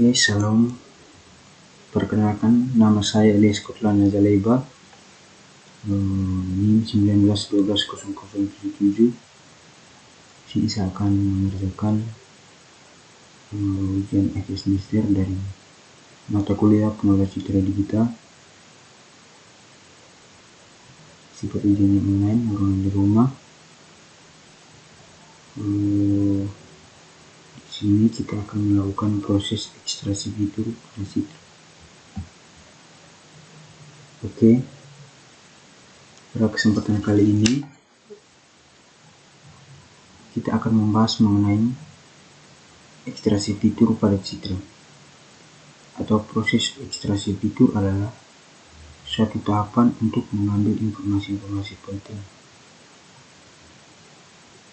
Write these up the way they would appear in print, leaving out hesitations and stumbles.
Oke, salam. Perkenalkan, nama saya Elias Kotlana Jaleba. Ini 19/12/0077. Sini saya akan mengerjakan ujian FS semester dari mata kuliah pengolah citra digital. Sifat ujiannya online, orang di rumah. Di sini kita akan melakukan proses ekstraksi fitur pada citra. Oke, pada kesempatan kali ini kita akan membahas mengenai ekstraksi fitur pada citra. Atau proses ekstraksi fitur adalah suatu tahapan untuk mengambil informasi-informasi penting.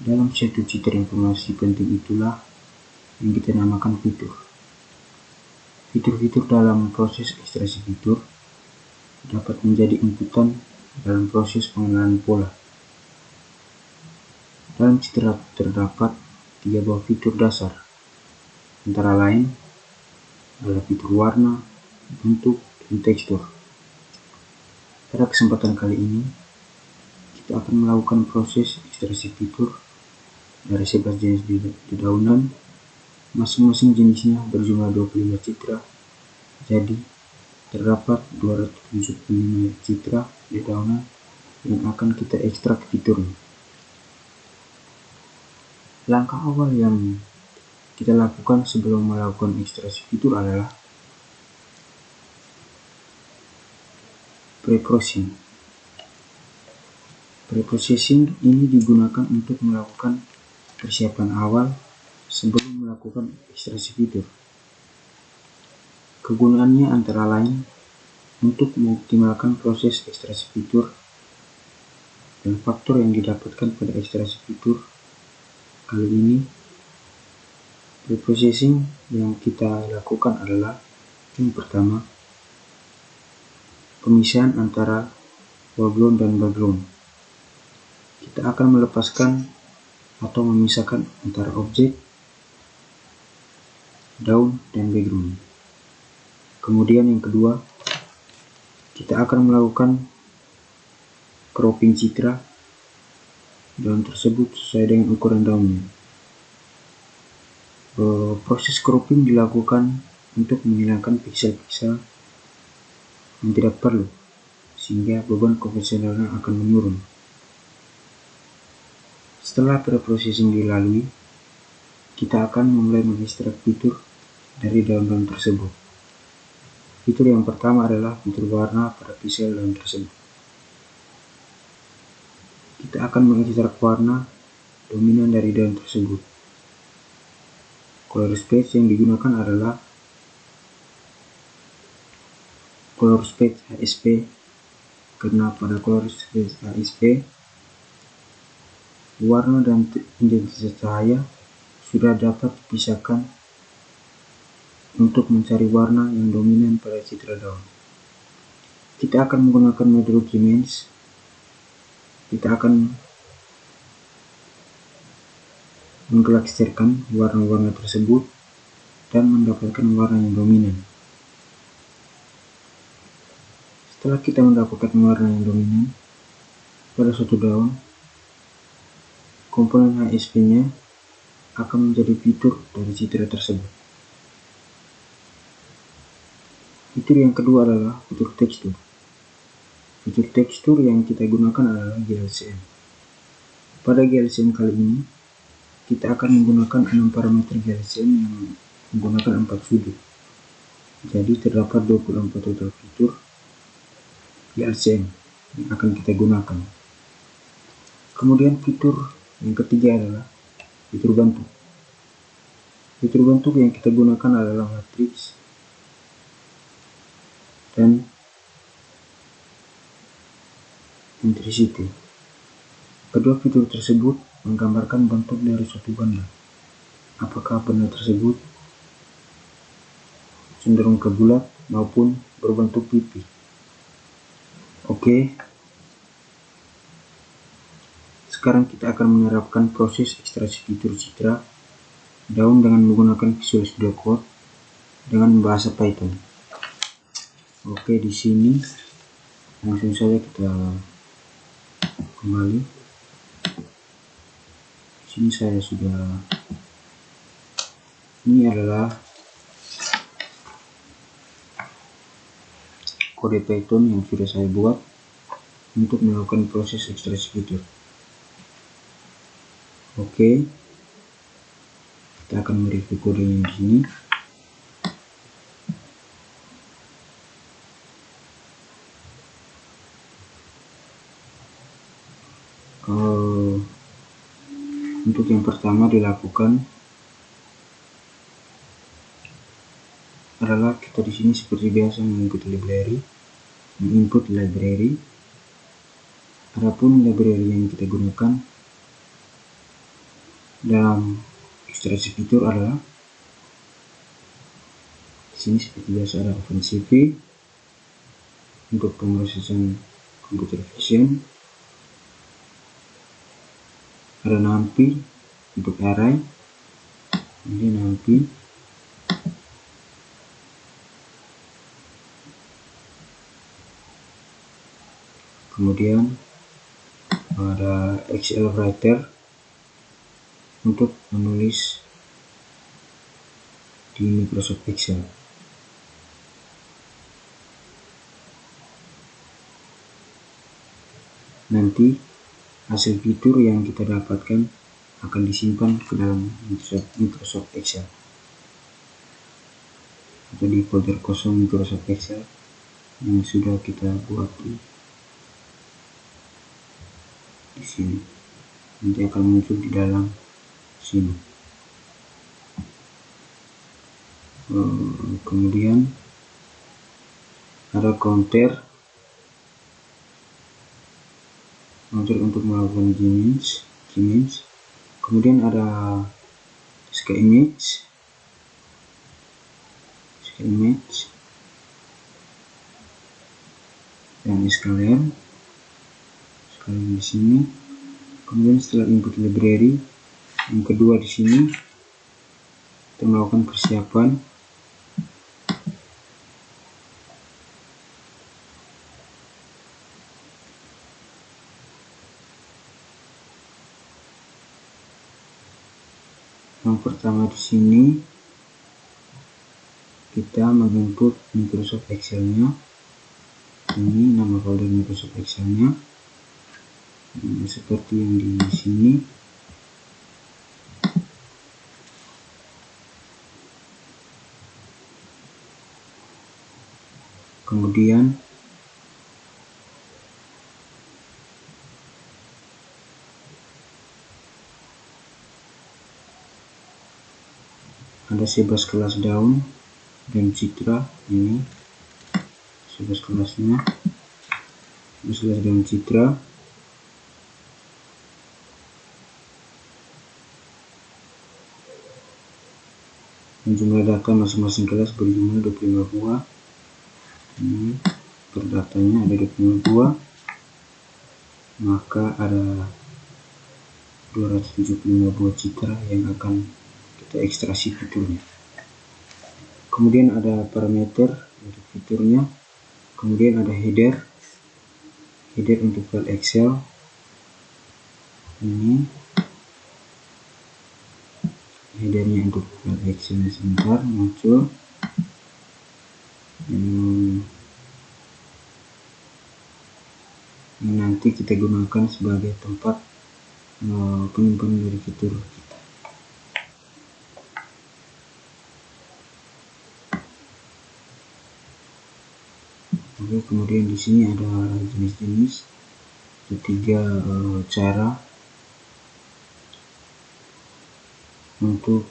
Dalam suatu citra, informasi penting itulah yang kita namakan fitur. Fitur-fitur dalam proses ekstraksi fitur dapat menjadi inputan dalam proses pengenalan pola. Dalam citra terdapat 3 buah fitur dasar, antara lain adalah fitur warna, bentuk, dan tekstur. Pada kesempatan kali ini, kita akan melakukan proses ekstraksi fitur dari 11 jenis dedaunan. Masing-masing jenisnya berjumlah 25 citra, jadi terdapat 275 citra dedaunan yang akan kita ekstrak fiturnya. Langkah awal yang kita lakukan sebelum melakukan ekstraksi fitur adalah preprocessing. Preprocessing ini digunakan untuk melakukan persiapan awal sebelum melakukan ekstraksi fitur. Kegunaannya antara lain untuk mengoptimalkan proses ekstraksi fitur dan faktor yang didapatkan pada ekstraksi fitur. Kali ini preprocessing yang kita lakukan adalah yang pertama, pemisahan antara foreground dan background. Kita akan melepaskan atau memisahkan antara objek, daun, dan background. Kemudian yang kedua, kita akan melakukan cropping citra daun tersebut sesuai dengan ukuran daunnya. Proses cropping dilakukan untuk menghilangkan piksel-piksel yang tidak perlu, sehingga beban konvensionalnya akan menurun. Setelah preprocessing dilalui, kita akan memulai mengekstrak fitur dari daun-daun tersebut. Fitur yang pertama adalah fitur warna pada piksel daun tersebut. Kita akan mengekstrak warna dominan dari daun tersebut. Color space yang digunakan adalah color space HSP, karena pada color space HSP warna dan intensitas cahaya sudah dapat dipisahkan untuk mencari warna yang dominan pada citra daun. Kita akan menggunakan metode Keymesh. Kita akan mengklasterkan warna-warna tersebut dan mendapatkan warna yang dominan. Setelah kita mendapatkan warna yang dominan pada suatu daun, komponen HSP-nya akan menjadi fitur dari citra tersebut. Fitur yang kedua adalah fitur tekstur. Fitur tekstur yang kita gunakan adalah GLCM. Pada GLCM kali ini, kita akan menggunakan 6 parameter GLCM yang menggunakan 4 sudut. Jadi terdapat 24 total fitur GLCM yang akan kita gunakan. Kemudian fitur yang ketiga adalah fitur bentuk. Fitur bentuk yang kita gunakan adalah matriks dan centricity. Kedua fitur tersebut menggambarkan bentuk dari suatu benda. Apakah benda tersebut cenderung ke bulat maupun berbentuk pipi. Oke. Sekarang kita akan menerapkan proses ekstraksi fitur citra daun dengan menggunakan Visual Studio Code dengan bahasa Python. Oke, di sini langsung saja kita kembali. Di sini saya sudah, ini adalah kode Python yang sudah saya buat untuk melakukan proses ekstraksi fitur. Oke, kita akan mereview kodenya di sini. Untuk yang pertama dilakukan adalah kita di sini seperti biasa menginput library. Adapun library yang kita gunakan dalam ekstraksi fitur adalah di sini seperti biasa ada OpenCV untuk pemrosesan computer vision, ada NumPy untuk array, ini NumPy, kemudian ada Excel Writer untuk menulis di Microsoft Excel. Nanti hasil fitur yang kita dapatkan akan disimpan ke dalam Microsoft Excel atau di folder kosong Microsoft Excel yang sudah kita buat di sini. Nanti akan muncul di dalam sini. Kemudian ada counter untuk melakukan Gminsh. Kemudian ada skimage dan sklearn di sini. Kemudian setelah input library yang kedua di sini kita melakukan persiapan yang pertama. Di sini kita menginput Microsoft Excel-nya. Ini nama folder Microsoft Excel-nya seperti yang di sini. Kemudian ada 11 kelas daun dan citra. Ini 11 kelasnya, 11 kelas daun citra. Dan jumlah data masing-masing kelas berjumlah 25 buah. Ini per datanya ada 25 buah, maka ada 275 buah citra yang akan kita ekstraksi fiturnya. Kemudian ada parameter untuk fiturnya. Kemudian ada header untuk file Excel. Ini headernya untuk file Excel, sebentar muncul. Ini nanti kita gunakan sebagai tempat penyimpanan dari fitur kita. Oke, kemudian di sini ada jenis-jenis, ketiga cara untuk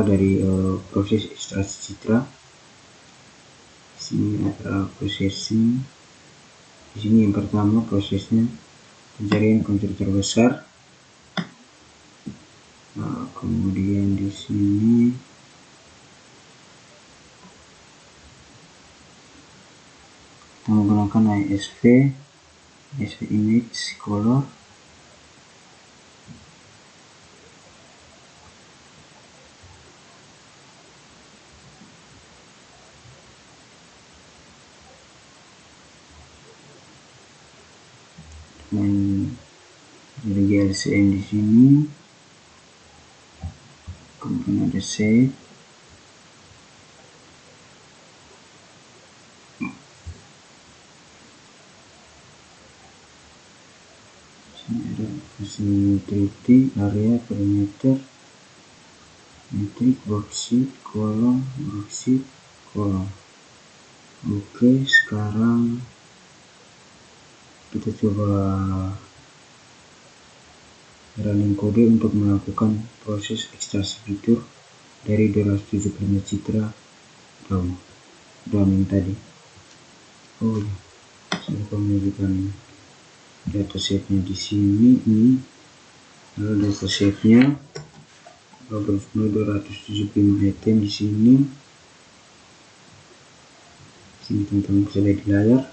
dari proses ekstraksi citra. Di sini ada processing. Di sini yang pertama prosesnya pencarian kontur terbesar. Kemudian di sini menggunakan ISV image color. Dan ada GLCM di sini, kemudian ada shape, sini ada symmetry, area, perimeter, metric, worksheet, kolom, worksheet, kolom. Oke, sekarang kita coba running kode untuk melakukan proses ekstraksi fitur dari 275 citra daun yang tadi. Oh ya, saya lupa menunjukkan datasetnya di sini. Ini lalu datasetnya 275 item di sini. Sini teman-teman bisa lihat di layar.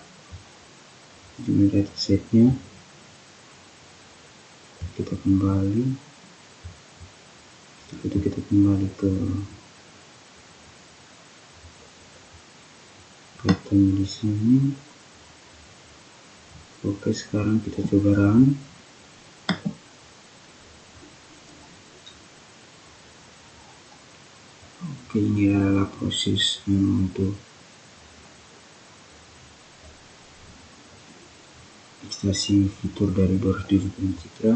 Ini datasetnya. Kita kembali. Setelah itu kita kembali ke item di sini. Oke, sekarang kita coba run. Oke, ini adalah proses untuk ekstraksi fitur dari 275 citra.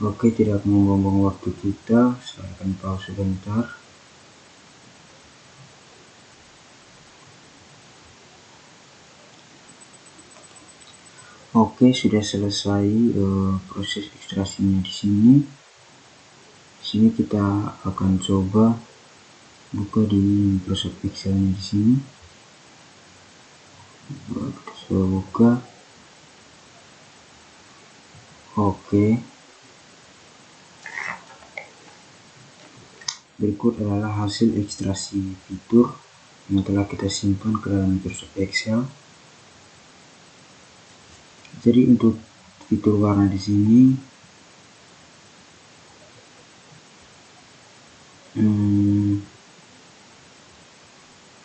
Oke, tidak membuang waktu kita, saya akan pause sebentar. Oke, sudah selesai proses ekstraksinya di sini. Di sini kita akan coba buka di Microsoft Excel di sini. Kita coba buka. Oke. Berikut adalah hasil ekstraksi fitur yang telah kita simpan ke dalam Microsoft Excel. Jadi untuk fitur warna di sini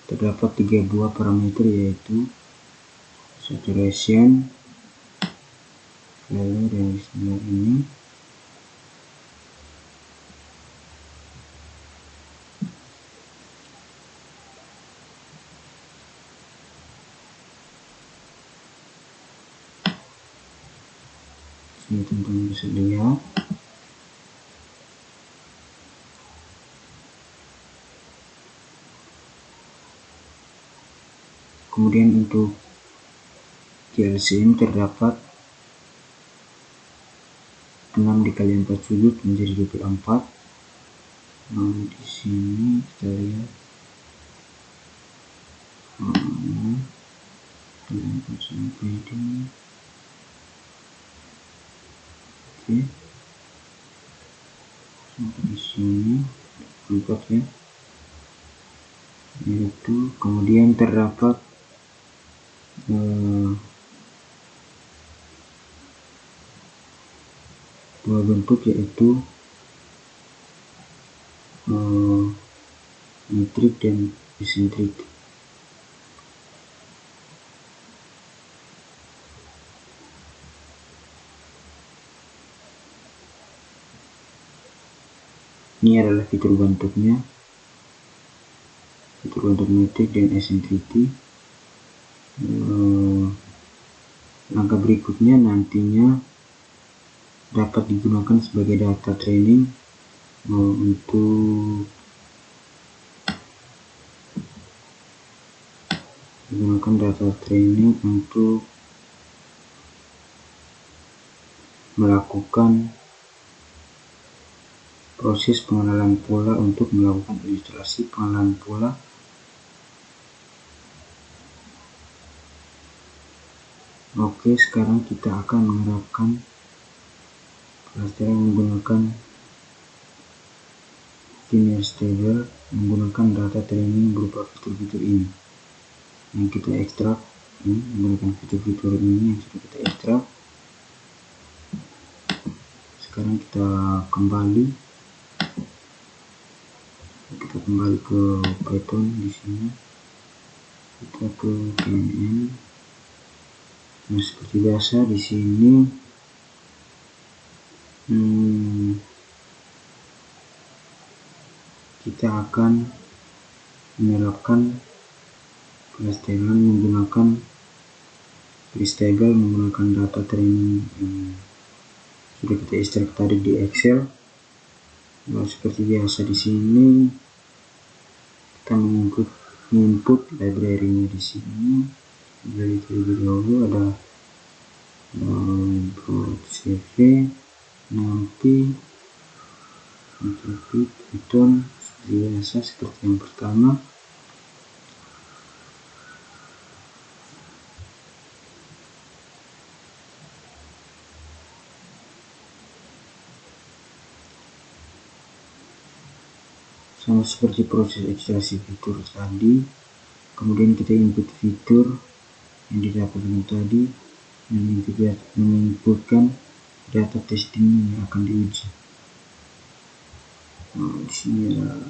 terdapat 3 buah parameter, yaitu saturation, lalu dari ini, sini teman-teman bisa lihat. Kemudian untuk GLCM terdapat 6 dikali 4 sudut menjadi 24. Nah, di sini kita lihat sampai di sampai di sini 4 ya. Itu kemudian terdapat dua bentuk, yaitu metrik dan eccentric. Ini adalah fitur bentuknya, fitur bentuk metrik dan eccentricity. Langkah berikutnya nantinya dapat digunakan sebagai data training untuk melakukan proses pengenalan pola, untuk melakukan ilustrasi pengenalan pola Oke, sekarang kita akan menerapkan pelajaran menggunakan linear stable menggunakan data training berupa fitur-fitur ini yang kita ekstrak. Ini menggunakan fitur-fitur ini yang sudah kita ekstrak. Sekarang kita kembali ke Python. Di sini kita ke KNN. Nah, seperti biasa di sini kita akan menerapkan kelas menggunakan table menggunakan data training yang sudah kita ekstrak tadi di Excel. Nah, seperti biasa di sini kita menginput library-nya. Di sini library terlebih dahulu ada CV, nanti untuk Python seperti biasa, seperti yang pertama. Sama seperti proses ekstraksi fitur tadi, kemudian kita input fitur yang didapatkan tadi dan kita menginputkan data testing yang akan diuji. Nah, di sini ada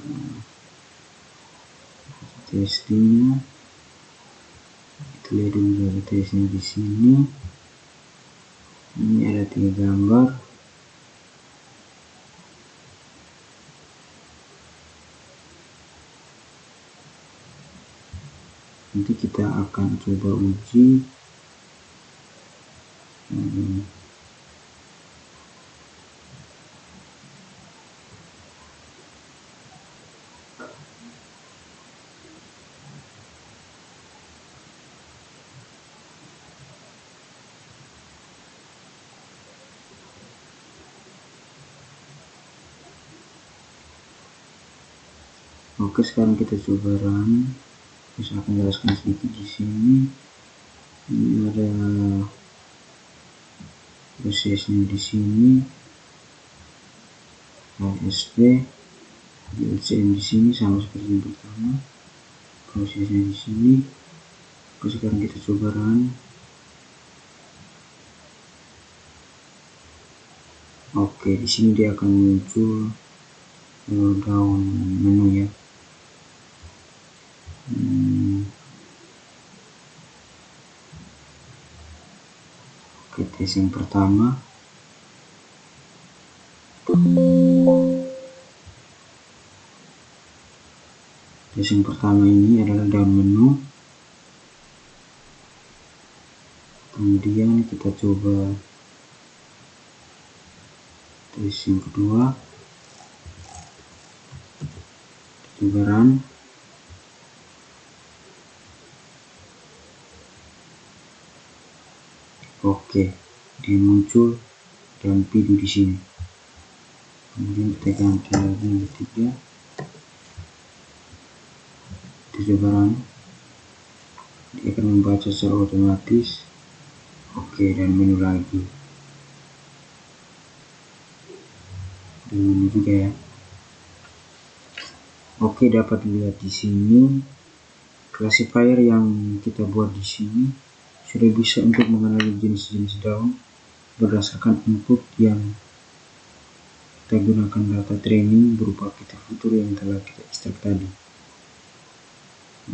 testingnya. Kita lihat dulu data testing di sini. Ini ada 3 gambar. Nanti kita akan coba uji. Oke, sekarang kita coba run. Saya akan jelaskan sedikit di sini. Ini ada prosesnya di sini. ASP, LCM di sini sama seperti yang pertama. Prosesnya di sini. Oke, sekarang kita coba run. Oke, di sini dia akan muncul down menu ya. Oke, tes yang pertama. Tes yang pertama ini adalah down menu. Kemudian kita coba tes yang kedua. Coba run. Oke, dia muncul dan video di sini. Kemudian kita ganti lagi yang ketiga. Kita coba run. Dia akan membaca secara otomatis. Oke, dan menu lagi. Dan menu juga ya. Oke, dapat dilihat di sini classifier yang kita buat di sini sudah bisa untuk mengenali jenis-jenis daun berdasarkan input yang kita gunakan data training berupa fitur-fitur yang telah kita ekstrak tadi.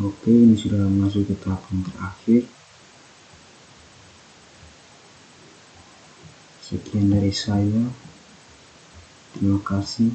Oke, ini sudah masuk ke tahap yang terakhir. Sekian dari saya. Terima kasih.